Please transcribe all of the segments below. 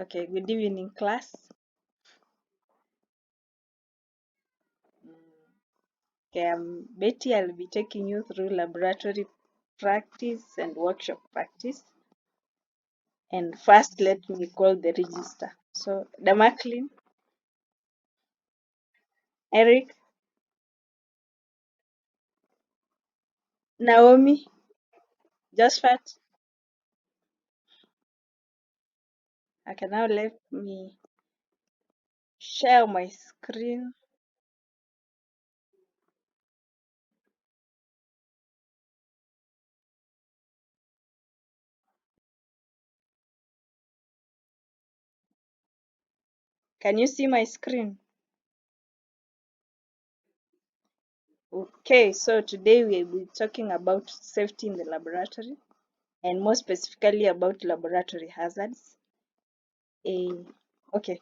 Okay, good evening, class. Okay, I'm Betty. I'll be taking you through laboratory practice and workshop practice. And first, let me call the register. So, Damaklin, Eric, Naomi, Josphat. Okay, now let me share my screen. Can you see my screen? Okay, so today we will be talking about safety in the laboratory and more specifically about laboratory hazards. Okay,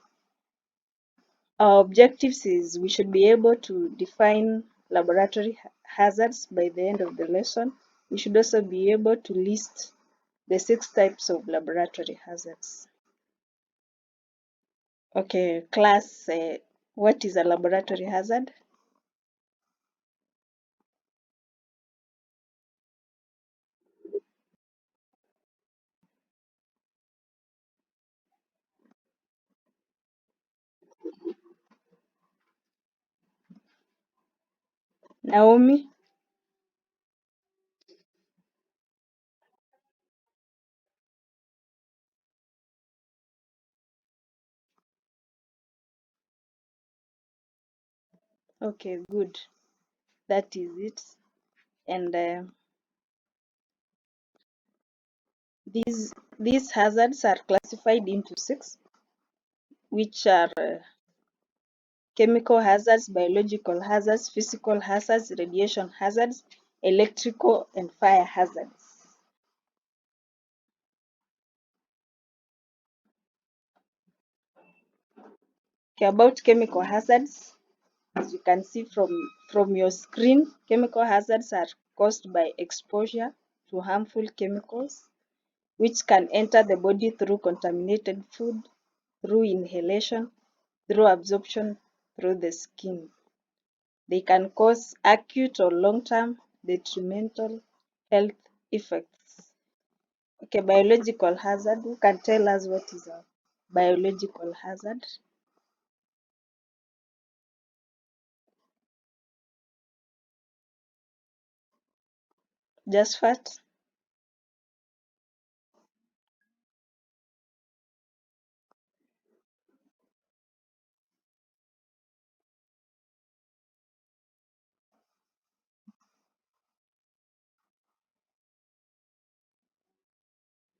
our objectives is we should be able to define laboratory hazards by the end of the lesson. We should also be able to list the 6 types of laboratory hazards. Okay, class, what is a laboratory hazard? Naomi? Okay, good. That is it. And these hazards are classified into 6, which are chemical hazards, biological hazards, physical hazards, radiation hazards, electrical and fire hazards. Okay, about chemical hazards, as you can see from your screen, chemical hazards are caused by exposure to harmful chemicals, which can enter the body through contaminated food, through inhalation, through absorption, through the skin. They can cause acute or long-term detrimental health effects. Okay, biological hazard. Who can tell us what is a biological hazard? Just fat.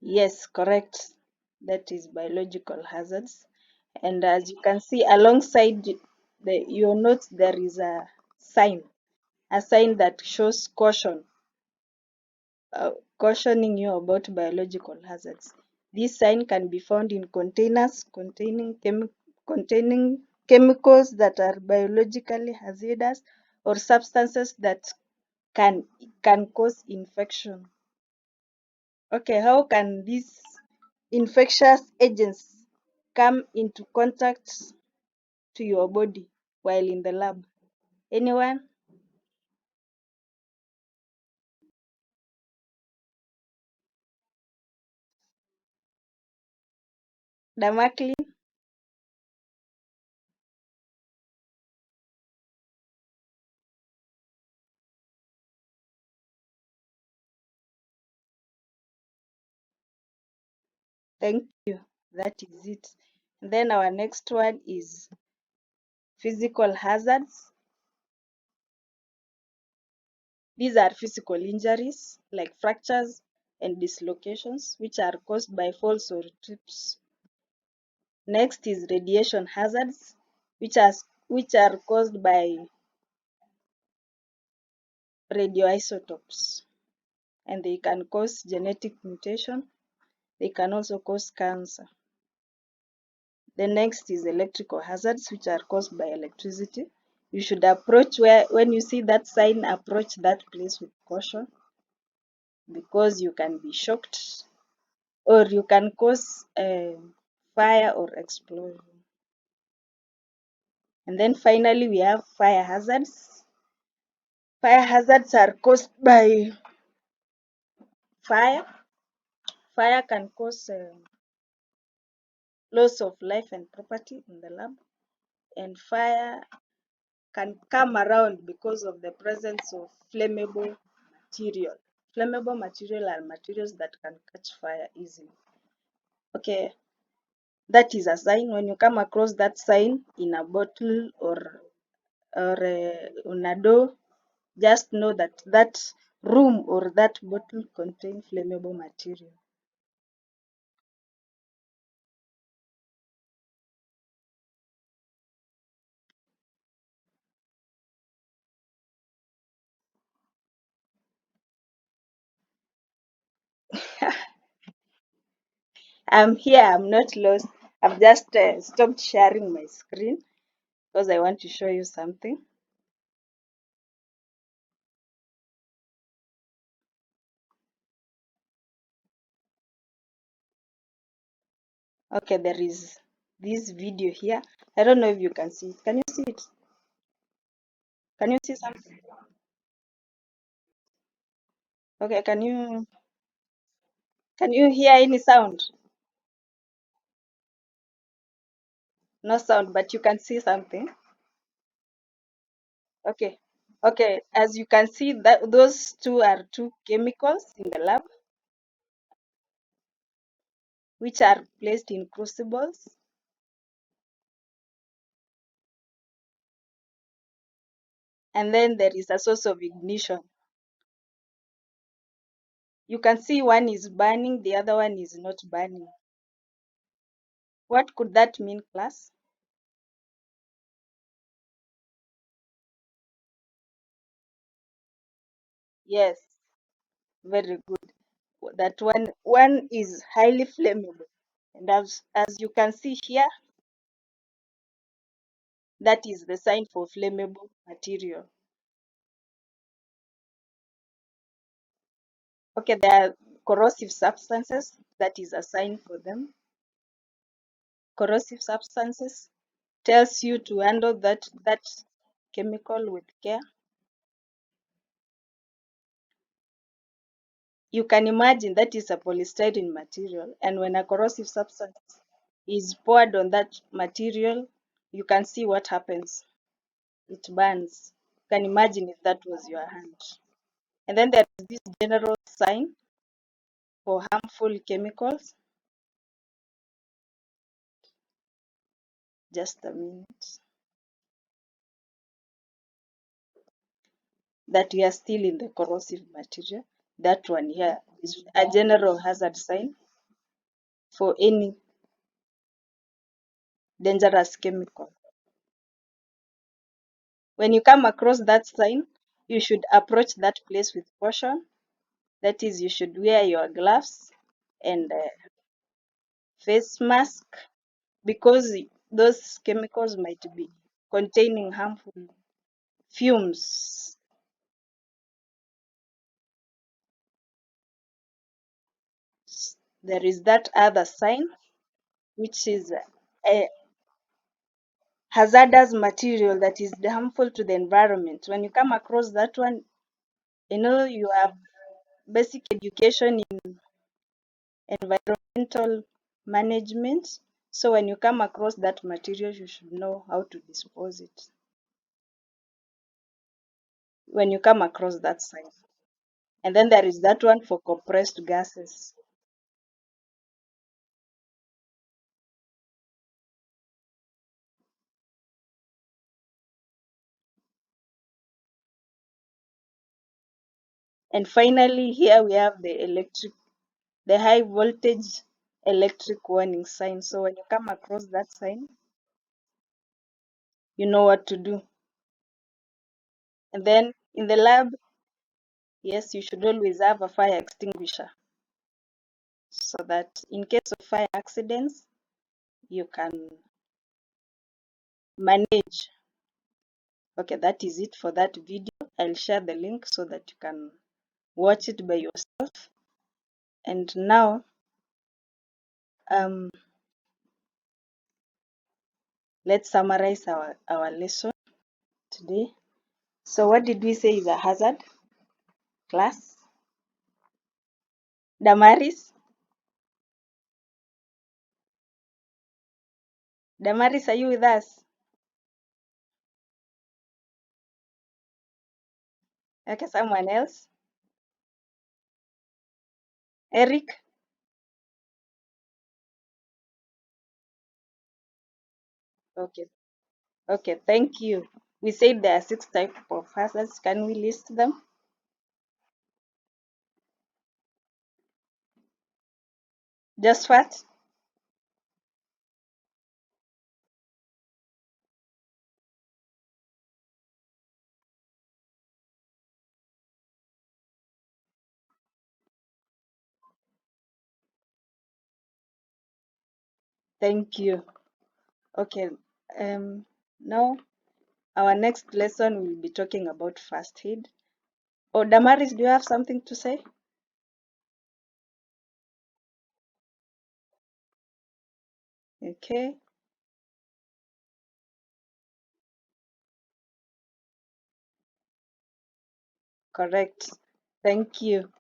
Yes, correct. That is biological hazards. And as you can see alongside your notes, there is a sign that shows caution, cautioning you about biological hazards. This sign can be found in containers containing chemicals that are biologically hazardous or substances that can can cause infection. Okay, how can these infectious agents come into contact to your body while in the lab? Anyone? Damakli? Thank you. That is it. Then our next one is physical hazards. These are physical injuries like fractures and dislocations, which are caused by falls or trips. Next is radiation hazards, which are caused by radioisotopes, and they can cause genetic mutation. They can also cause cancer. The next is electrical hazards, which are caused by electricity. You should approach when you see that sign, approach that place with caution because you can be shocked or you can cause fire or explosion. And then finally we have fire hazards. Fire hazards are caused by fire. Fire can cause loss of life and property in the lab, and fire can come around because of the presence of flammable material. Flammable material are materials that can catch fire easily. Okay, that is a sign. When you come across that sign in a bottle or on a door, just know that that room or that bottle contains flammable material. I'm here, I'm not lost. I've just stopped sharing my screen because I want to show you something. Okay, there is this video here. I don't know if you can see it. Can you see it? Can you see something? Okay, can you hear any sound? No sound, but you can see something. Okay. Okay, as you can see, that those two are two chemicals in the lab which are placed in crucibles. And then there is a source of ignition. You can see one is burning, the other one is not burning. What could that mean, class? Yes, very good. That one is highly flammable. And as you can see here, that is the sign for flammable material. Okay, there are corrosive substances. That is a sign for them. Corrosive substances tells you to handle that chemical with care. You can imagine that is a polystyrene material, and when a corrosive substance is poured on that material, you can see what happens. It burns. You can imagine if that was your hand. And then there is this general sign for harmful chemicals. Just a minute. That we are still in the corrosive material. That one here is a general hazard sign for any dangerous chemical. When you come across that sign, you should approach that place with caution. That is, you should wear your gloves and face mask because those chemicals might be containing harmful fumes. There is that other sign, which is a hazardous material that is harmful to the environment. When you come across that one, you know you have basic education in environmental management. So when you come across that material, you should know how to dispose it. When you come across that sign. And then there is that one for compressed gases. And finally, here we have the high voltage electric warning sign. So when you come across that sign, you know what to do. And then in the lab, yes, you should always have a fire extinguisher so that in case of fire accidents, you can manage. Okay, that is it for that video. I'll share the link so that you can watch it by yourself. And now, um, Let's summarize our lesson today. So what did we say is a hazard? Class? Damaris? Damaris, are you with us? Okay, someone else? Eric? Okay, okay, thank you. We said there are 6 types of hazards. Can we list them? Just what? Thank you. Okay, now our next lesson will be talking about first aid. Oh, Damaris, do you have something to say? Okay, correct. Thank you.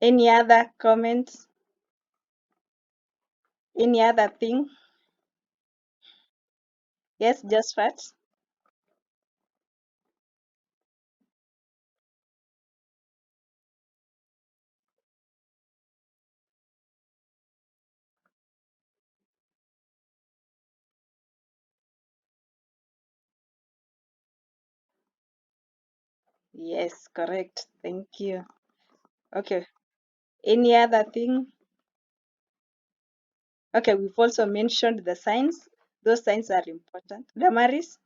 Any other comments? Any other thing? Yes, just facts. Yes, correct. Thank you. Okay. Any other thing? Okay, we've also mentioned the signs. Those signs are important. Damaris?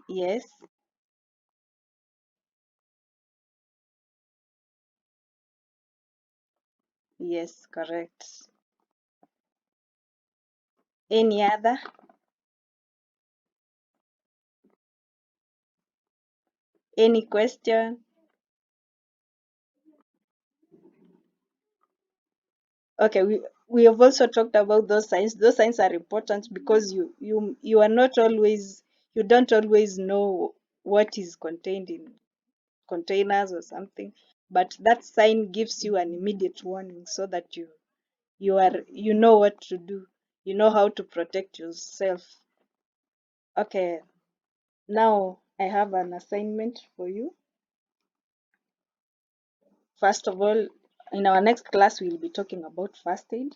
Yes, yes, correct. Any other? Any question? Okay, we have also talked about those signs. Those signs are important because you are not always, you don't always know what is contained in containers or something, but that sign gives you an immediate warning so that you know what to do. You know how to protect yourself. Okay, now I have an assignment for you. First of all, in our next class we'll be talking about first aid.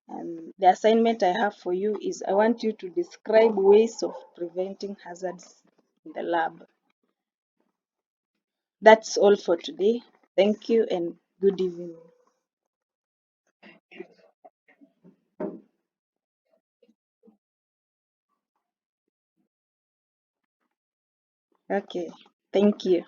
And the assignment I have for you is I want you to describe ways of preventing hazards in the lab. That's all for today. Thank you and good evening. Okay, thank you.